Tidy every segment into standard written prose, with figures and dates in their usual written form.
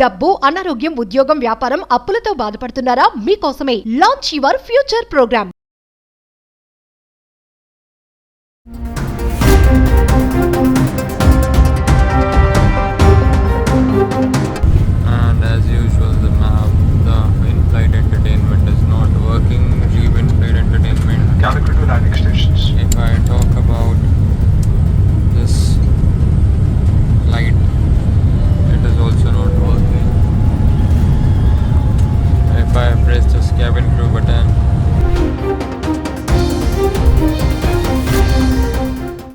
డబ్బు, అనారోగ్యం, ఉద్యోగం, వ్యాపారం, అప్పులతో బాధపడుతున్నారా? మీకోసమే launch your future programme. And as usual, the in-flight entertainment is not working. Leave in-flight entertainment. Calicut to landing stations. If I talk about this light, it is also not working. If I press this cabin crew button,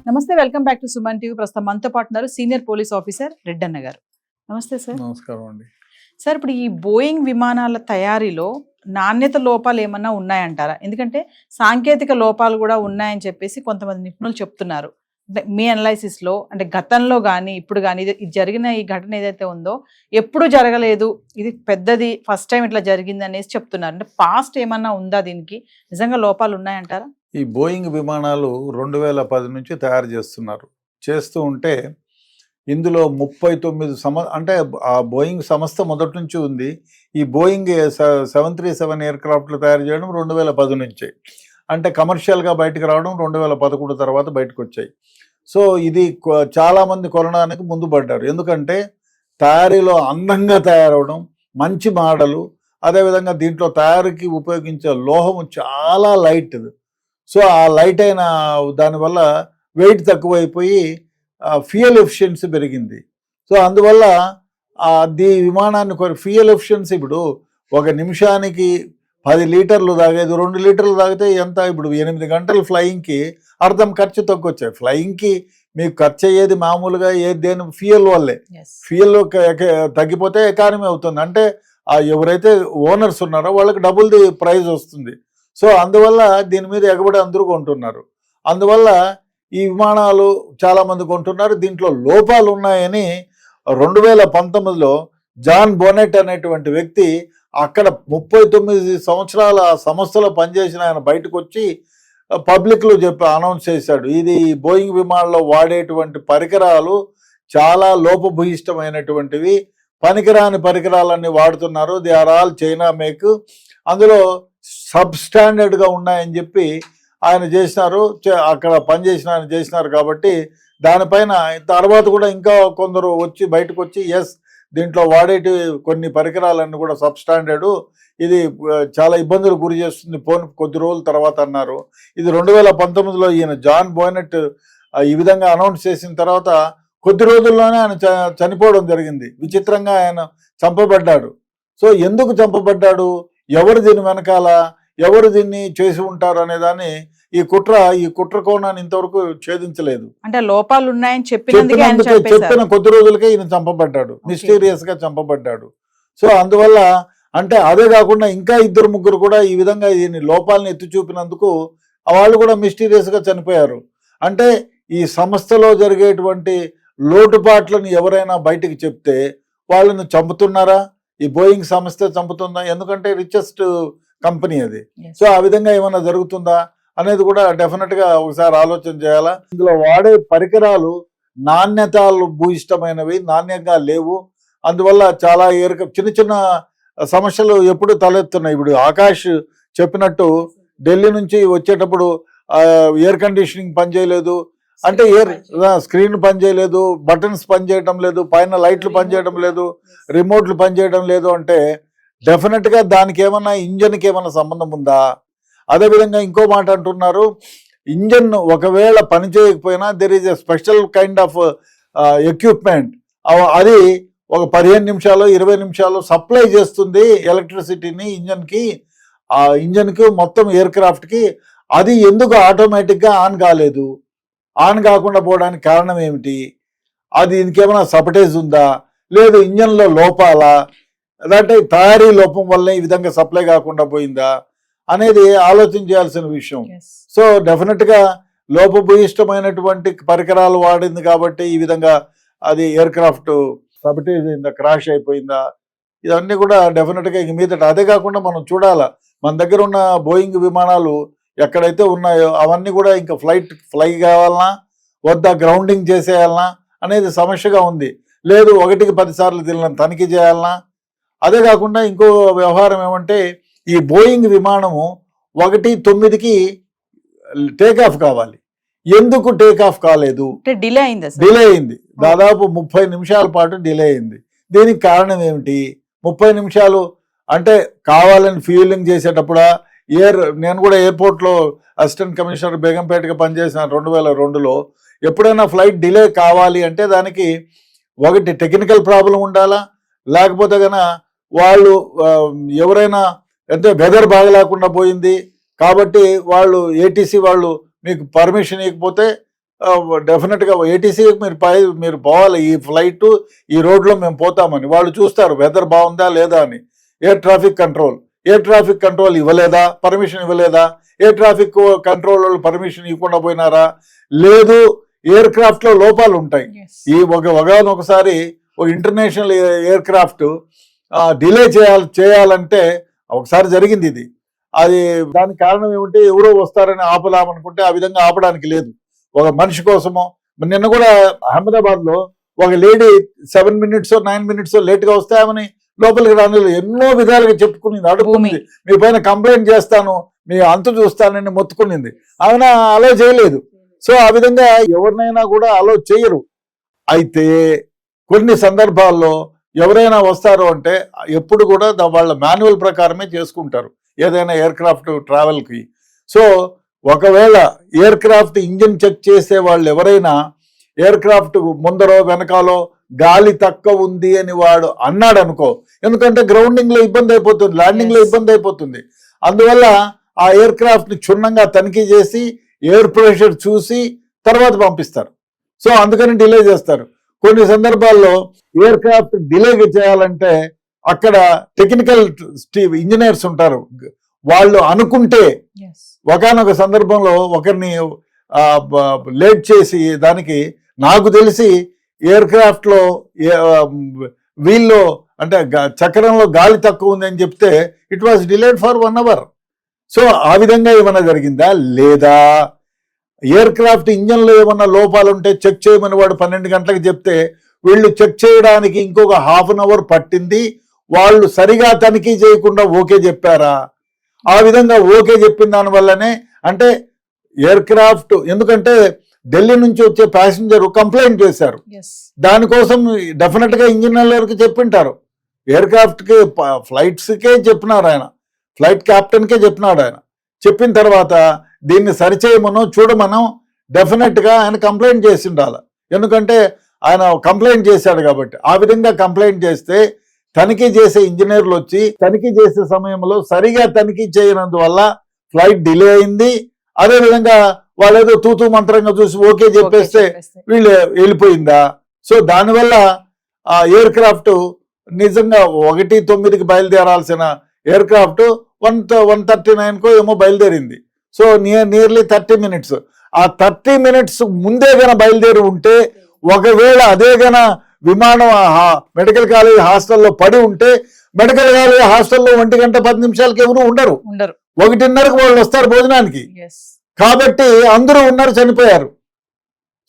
నమస్తే, welcome back to Suman TV. ప్రస్తుతం మనతో పాటు ఉన్నారు senior police officer Reddanna గారు. నమస్తే sir. నమస్కారం అండి. Sir, ఇప్పుడు ఈ బోయింగ్ విమానాల తయారీలో నాణ్యత లోపాలు ఏమన్నా ఉన్నాయంటారా? ఎందుకంటే సాంకేతిక లోపాలు కూడా ఉన్నాయని చెప్పేసి కొంతమంది నిపుణులు చెప్తున్నారు. అంటే మీ అనాలైసిస్లో, అంటే గతంలో కానీ ఇప్పుడు కానీ ఇది జరిగిన ఈ ఘటన ఏదైతే ఉందో ఎప్పుడు జరగలేదు, ఇది పెద్దది, ఫస్ట్ టైం ఇట్లా జరిగింది అనేసి చెప్తున్నారు. అంటే పాస్ట్ ఏమన్నా ఉందా, దీనికి నిజంగా లోపాలు ఉన్నాయంటారా? ఈ బోయింగ్ విమానాలు 2010 నుంచి తయారు చేస్తూ ఉంటే ఇందులో 39 అంటే ఆ బోయింగ్ సంస్థ మొదటి నుంచి ఉంది. ఈ బోయింగ్ 737 ఎయిర్క్రాఫ్ట్లు తయారు చేయడం 2010 నుంచే, అంటే కమర్షియల్గా బయటకు రావడం 2011 తర్వాత బయటకు వచ్చాయి. సో ఇది చాలామంది కొనడానికి ముందు పడ్డారు. ఎందుకంటే తయారీలో అందంగా తయారవడం, మంచి మోడలు, అదేవిధంగా దీంట్లో తయారీకి ఉపయోగించే లోహము చాలా లైట్. సో ఆ లైట్ అయిన దానివల్ల వెయిట్ తక్కువైపోయి ఫ్యూయల్ ఎఫిషియన్సీ పెరిగింది. సో అందువల్ల ఈ విమానాన్ని ఫ్యూయల్ ఎఫిషియన్సీ ఇప్పుడు 1 నిమిషానికి 10 లీటర్లు తాగేది 2 లీటర్లు తాగితే ఎంత? ఇప్పుడు 8 గంటలు ఫ్లయింగ్కి అర్థం ఖర్చు తక్కువచ్చాయి. ఫ్లయింగ్కి మీకు ఖర్చు అయ్యేది మామూలుగా దేని ఫ్యూయల్ వల్లే. ఫ్యూయల్ తగ్గిపోతే ఎకానమీ అవుతుంది, అంటే ఎవరైతే ఓనర్స్ ఉన్నారో వాళ్ళకి డబుల్ది ప్రైజ్ వస్తుంది. సో అందువల్ల దీని మీద ఎగబడి అందరూ కొంటున్నారు. అందువల్ల ఈ విమానాలు చాలామంది కొంటున్నారు. దీంట్లో లోపాలు ఉన్నాయని 2019లో జాన్ బోనెట్ అనేటువంటి వ్యక్తి అక్కడ 39 సంవత్సరాల సంస్థలో పనిచేసిన ఆయన బయటకు వచ్చి పబ్లిక్లో అనౌన్స్ చేశాడు, ఇది బోయింగ్ విమానంలో వాడేటువంటి పరికరాలు చాలా లోపభూయిష్టమైనటువంటివి, పనికిరాని పరికరాలన్నీ వాడుతున్నారు, they are all China make, అందులో సబ్ స్టాండర్డ్గా ఉన్నాయని చెప్పి ఆయన చేసినారు. అక్కడ పనిచేసిన ఆయన చేసినారు. కాబట్టి దానిపైన తర్వాత కూడా ఇంకా కొందరు వచ్చి బయటకు వచ్చి ఎస్ దీంట్లో వాడేటి కొన్ని పరికరాలన్నీ కూడా సబ్ స్టాండర్డు, ఇది చాలా ఇబ్బందులు గురి చేస్తుంది కొద్ది రోజుల తర్వాత అన్నారు. ఇది 2019లో ఈయన జాన్ బోనెట్ ఈ విధంగా అనౌన్స్ చేసిన తర్వాత కొద్ది రోజుల్లోనే ఆయన చనిపోవడం జరిగింది. విచిత్రంగా ఆయన చంపబడ్డాడు. సో ఎందుకు చంపబడ్డాడు, ఎవరు దీని వెనకాల, ఎవరు దీన్ని చేసి ఉంటారు అనేదాన్ని ఈ కుట్ర కోణాన్ని ఇంతవరకు ఛేదించలేదు. అంటే లోపాలు ఉన్నాయని చెప్పిన కొద్ది రోజులకే ఈయన చంపబడ్డాడు, మిస్టీరియస్ గా చంపబడ్డాడు. సో అందువల్ల అంటే అదే కాకుండా ఇంకా 2-3 కూడా ఈ విధంగా దీని లోపాలను ఎత్తి చూపినందుకు వాళ్ళు కూడా మిస్టీరియస్ గా చనిపోయారు. అంటే ఈ సంస్థలో జరిగేటువంటి లోటుపాట్లను ఎవరైనా బయటికి చెప్తే వాళ్ళని చంపుతున్నారా, ఈ బోయింగ్ సంస్థ చంపుతుందా? ఎందుకంటే రిచెస్ట్ కంపెనీ అది. సో ఆ విధంగా ఏమైనా జరుగుతుందా అనేది కూడా డెఫినెట్గా ఒకసారి ఆలోచన చేయాలా. ఇందులో వాడే పరికరాలు నాణ్యతలు భూయిష్టమైనవి, నాణ్యంగా లేవు. అందువల్ల చాలా చిన్న చిన్న సమస్యలు ఎప్పుడు తలెత్తున్నాయి. ఇప్పుడు ఆకాష్ చెప్పినట్టు ఢిల్లీ నుంచి వచ్చేటప్పుడు ఎయిర్ కండిషనింగ్ పనిచేయలేదు, అంటే స్క్రీన్ పనిచేయలేదు, బటన్స్ పనిచేయడం లేదు, పైన లైట్లు పనిచేయడం లేదు, రిమోట్లు పనిచేయడం లేదు. అంటే డెఫినెట్గా దానికి ఏమన్నా ఇంజన్కి ఏమన్నా సంబంధం ఉందా? అదేవిధంగా ఇంకో మాట అంటున్నారు, ఇంజన్ ఒకవేళ పనిచేయకపోయినా there is a special kind of equipment, అది ఒక 15 నిమిషాలు 20 నిమిషాలు సప్లై చేస్తుంది ఎలక్ట్రిసిటీని ఇంజన్కి మొత్తం ఎయిర్ క్రాఫ్ట్కి. అది ఎందుకు ఆటోమేటిక్గా ఆన్ కాలేదు? ఆన్ కాకుండా పోవడానికి కారణం ఏమిటి? అది ఇంకేమైనా సపటేజ్ ఉందా, లేదు ఇంజన్లో లోపాలా, లేదంటే తయారీ లోపం వల్ల ఈ విధంగా సప్లై కాకుండా పోయిందా అనేది ఆలోచన చేయాల్సిన విషయం. సో డెఫినెట్గా లోపభూయిష్టమైనటువంటి పరికరాలు వాడింది కాబట్టి ఈ విధంగా అది ఎయిర్ క్రాఫ్ట్ సపటేజ్ అయిందా, క్రాష్ అయిపోయిందా, ఇవన్నీ కూడా డెఫినెట్గా ఇంక మీదట. అదే కాకుండా మనం చూడాలా, మన దగ్గర ఉన్న బోయింగ్ విమానాలు ఎక్కడైతే ఉన్నాయో అవన్నీ కూడా ఇంకా ఫ్లై కావాలన్నా వద్దా, గ్రౌండింగ్ చేసేయాలన్నా అనేది సమస్యగా ఉంది. లేదు 1కి 10 సార్లు తనిఖీ చేయాలనా? అదే కాకుండా ఇంకో వ్యవహారం ఏమంటే ఈ బోయింగ్ విమానము 1:09కి టేకాఫ్ కావాలి. ఎందుకు టేకాఫ్ కాలేదు? డిలే అయింది, డిలే అయింది. దాదాపు 30 నిమిషాల పాటు డిలే అయింది. దీనికి కారణం ఏమిటి? 30 నిమిషాలు అంటే కావాలని ఫ్యూలింగ్ చేసేటప్పుడా? నేను కూడా ఎయిర్పోర్ట్లో అసిస్టెంట్ కమిషనర్ బేగంపేటగా పనిచేసిన 2002లో ఎప్పుడైనా ఫ్లైట్ డిలే కావాలి అంటే దానికి ఒకటి టెక్నికల్ ప్రాబ్లం ఉండాలా, లేకపోతే కనుక వాళ్ళు ఎవరైనా అంటే వెదర్ బాగలేకుండా పోయింది కాబట్టి వాళ్ళు ఏటీసీ వాళ్ళు మీకు పర్మిషన్ ఇవ్వకపోతే డెఫినెట్గా ఏటీసీకి మీరు పోవాలి, ఈ ఫ్లైట్ ఈ రోడ్లో మేము పోతామని వాళ్ళు చూస్తారు వెదర్ బాగుందా లేదా అని. ఎయిర్ ట్రాఫిక్ కంట్రోల్ ఇవ్వలేదా, పర్మిషన్ ఇవ్వలేదా? ఎయిర్ ట్రాఫిక్ కంట్రోల్ వాళ్ళు పర్మిషన్ ఇవ్వకుండా పోయినారా? లేదు, ఎయిర్ క్రాఫ్ట్ లో లోపాలు ఉంటాయి. ఈ ఒకసారి ఒక ఇంటర్నేషనల్ ఎయిర్ క్రాఫ్ట్ డిలే చేయాలంటే ఒకసారి జరిగింది ఇది. అది దానికి కారణం ఏమిటి? ఎవరో వస్తారని ఆపదామనుకుంటే ఆ విధంగా ఆపడానికి లేదు. ఒక మనిషి కోసమో నిన్న కూడా అహ్మదాబాద్ లో ఒక లేడీ 7 minutes 9 minutes లేట్ గా వస్తే ఆమెని లోపలికి రాని ఎన్నో విధాలుగా చెప్పుకునింది, అడుగుతుంది, మీ పైన కంప్లైంట్ చేస్తాను, మీ అంతు చూస్తానని మొత్తుకునింది. ఆమె అలో చేయలేదు. సో ఆ విధంగా ఎవరినైనా కూడా అలో చేయరు. అయితే కొన్ని సందర్భాల్లో ఎవరైనా వస్తారు అంటే ఎప్పుడు కూడా వాళ్ళ మాన్యువల్ ప్రకారమే చేసుకుంటారు ఏదైనా ఎయిర్ క్రాఫ్ట్ ట్రావెల్కి. సో ఒకవేళ ఎయిర్ క్రాఫ్ట్ ఇంజిన్ చెక్ చేసే వాళ్ళు ఎవరైనా ఎయిర్ క్రాఫ్ట్ ముందరో వెనకాలో గాలి తక్కువ ఉంది అని వాడు అన్నాడు అనుకో, ఎందుకంటే గ్రౌండింగ్ లో ఇబ్బంది అయిపోతుంది, ల్యాండింగ్ లో ఇబ్బంది అయిపోతుంది. అందువల్ల ఆ ఎయిర్ క్రాఫ్ట్ ని క్షుణ్ణంగా తనిఖీ చేసి ఎయిర్ ప్రెషర్ చూసి తర్వాత పంపిస్తారు. సో అందుకని డిలే చేస్తారు. కొన్ని సందర్భాల్లో ఎయిర్ క్రాఫ్ట్ డిలే చేయాలంటే అక్కడ టెక్నికల్ ఇంజనీర్స్ ఉంటారు. వాళ్ళు అనుకుంటే ఒకనొక సందర్భంలో ఒకరిని లేట్ చేసి దానికి నాకు తెలిసి ఎయిర్ క్రాఫ్ట్ లో వీల్లో అంటే చక్రంలో గాలి తక్కువ ఉంది అని చెప్తే it was delayed for 1 hour. So ఆ విధంగా ఏమన్నా జరిగిందా లేదా? ఎయిర్ క్రాఫ్ట్ ఇంజన్లో ఏమన్నా లోపాలు ఉంటే చెక్ చేయమని వాడు 12 గంటలకు చెప్తే వీళ్ళు చెక్ చేయడానికి ఇంకొక ½ hour పట్టింది. వాళ్ళు సరిగా తనిఖీ చేయకుండా ఓకే చెప్పారా? ఆ విధంగా ఓకే చెప్పిన దానివల్లనే అంటే ఎయిర్ క్రాఫ్ట్, ఎందుకంటే ఢిల్లీ నుంచి వచ్చే ప్యాసింజర్ కంప్లైంట్ చేశారు, దానికోసం డెఫినెట్ గా ఇంజనీర్లకు చెప్పింటారు. ఎయిర్ క్రాఫ్ట్ కి ఫ్లైట్స్కే చెప్పినారు ఆయన, ఫ్లైట్ క్యాప్టెన్ కే చెప్పినాడు ఆయన. చెప్పిన తర్వాత దీన్ని సరిచేయమనో చూడమనో డెఫినెట్ గా ఆయన కంప్లైంట్ చేసి ఉండాలి, ఎందుకంటే ఆయన కంప్లైంట్ చేశాడు కాబట్టి. ఆ విధంగా కంప్లైంట్ చేస్తే తనిఖీ చేసే ఇంజనీర్లు వచ్చి తనిఖీ చేసే సమయంలో సరిగా తనిఖీ చేయనందువల్ల ఫ్లైట్ డిలే అయింది. అదేవిధంగా వాళ్ళేదో తూతూ మంత్రంగా చూసి ఓకే చెప్పేస్తే వీళ్ళు వెళ్ళిపోయిందా? సో దానివల్ల ఆ ఎయిర్ క్రాఫ్ట్ నిజంగా 1:09కి బయలుదేరాల్సిన ఎయిర్ క్రాఫ్ట్ 1:39కో ఏమో బయలుదేరింది. So nearly 30 minutes. ఆ 30 minutes ముందే గన బయలుదేరి ఉంటే, ఒకవేళ అదే గన విమానం మెడికల్ కాలేజ్ హాస్టల్లో పడి ఉంటే మెడికల్ కాలేజ్ హాస్టల్లో 1:10 ఎవరు ఉండరు. 1:30కి వాళ్ళు వస్తారు భోజనానికి. కాబట్టి అందరూ ఉన్నారు, చనిపోయారు.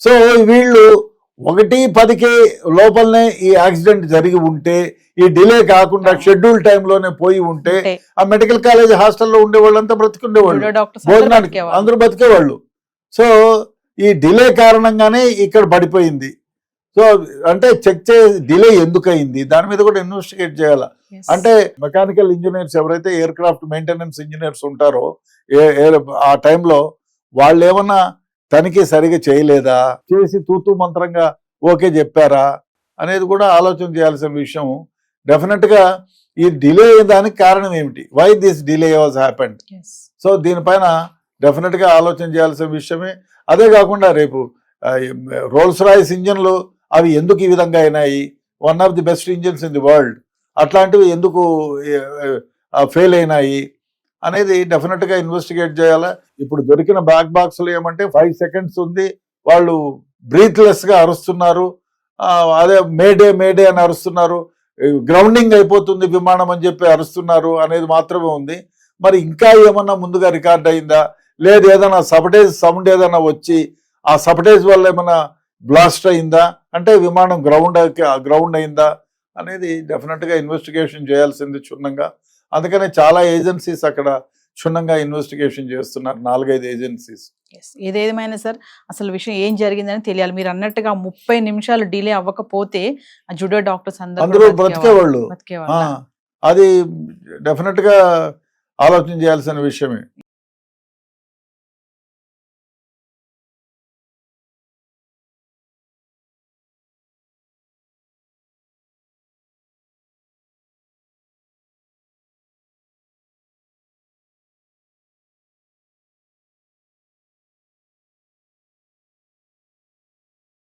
సో వీళ్ళు 1:10కి లోపలనే ఈ యాక్సిడెంట్ జరిగి ఉంటే, ఈ డిలే కాకుండా షెడ్యూల్ టైంలోనే పోయి ఉంటే ఆ మెడికల్ కాలేజ్ హాస్టల్లో ఉండే వాళ్ళంతా బ్రతికుండేవాళ్ళు, భోజనానికి అందరూ బతికేవాళ్ళు. సో ఈ డిలే కారణంగానే ఇక్కడ పడిపోయింది. సో అంటే చెక్ చేసి డిలే ఎందుకు అయింది దాని మీద కూడా ఇన్వెస్టిగేట్ చేయాలి. అంటే మెకానికల్ ఇంజనీర్స్ ఎవరైతే ఎయిర్ క్రాఫ్ట్ మెయింటెనెన్స్ ఇంజనీర్స్ ఉంటారో ఆ టైంలో వాళ్ళు ఏమన్నా తనిఖీ సరిగా చేయలేదా, చేసి తూతూ మంత్రంగా ఓకే చెప్పారా అనేది కూడా ఆలోచన చేయాల్సిన విషయం. డెఫినెట్ గా ఈ డిలే దానికి కారణం ఏమిటి, why this delay was happened. So దీనిపైన డెఫినెట్ గా ఆలోచన చేయాల్సిన విషయమే. అదే కాకుండా రేపు రోల్స్ రాయిస్ ఇంజన్లు అవి ఎందుకు ఈ విధంగా అయినాయి, 1 of the best engines in the world, అట్లాంటివి ఎందుకు ఫెయిల్ అయినాయి అనేది డెఫినెట్ గా ఇన్వెస్టిగేట్ చేయాలా. ఇప్పుడు దొరికిన బ్లాక్ బాక్స్లు ఏమంటే 5 seconds ఉంది, వాళ్ళు బ్రీత్లెస్ గా అరుస్తున్నారు, అదే మేడే అని అరుస్తున్నారు, గ్రౌండింగ్ అయిపోతుంది విమానం అని చెప్పి అరుస్తున్నారు అనేది మాత్రమే ఉంది. మరి ఇంకా ఏమన్నా ముందుగా రికార్డ్ అయిందా, లేదు ఏదైనా సబటేజ్ సౌండ్ ఏదైనా వచ్చి ఆ సబటేజ్ వల్ల ఏమన్నా బ్లాస్ట్ అయిందా, అంటే విమానం గ్రౌండ్ అయిందా అనేది డెఫినెట్గా ఇన్వెస్టిగేషన్ చేయాల్సింది క్షుణ్ణంగా. అందుకనే చాలా ఏజెన్సీస్ అక్కడ క్షుణ్ణంగా ఇన్వెస్టిగేషన్ చేస్తున్నారు, 4-5 ఏజెన్సీస్. ఏదేమైనా సార్ అసలు విషయం ఏం జరిగిందని తెలియాలి. మీరు అన్నట్టుగా 30 నిమిషాలు డిలే అవ్వకపోతే ఆ జుడో డాక్టర్స్ అందరూ బ్రతికేవాళ్ళు. బతికేవాళ్ళు. అది డెఫినెట్గా ఆలోచన చేయాల్సిన విషయమే.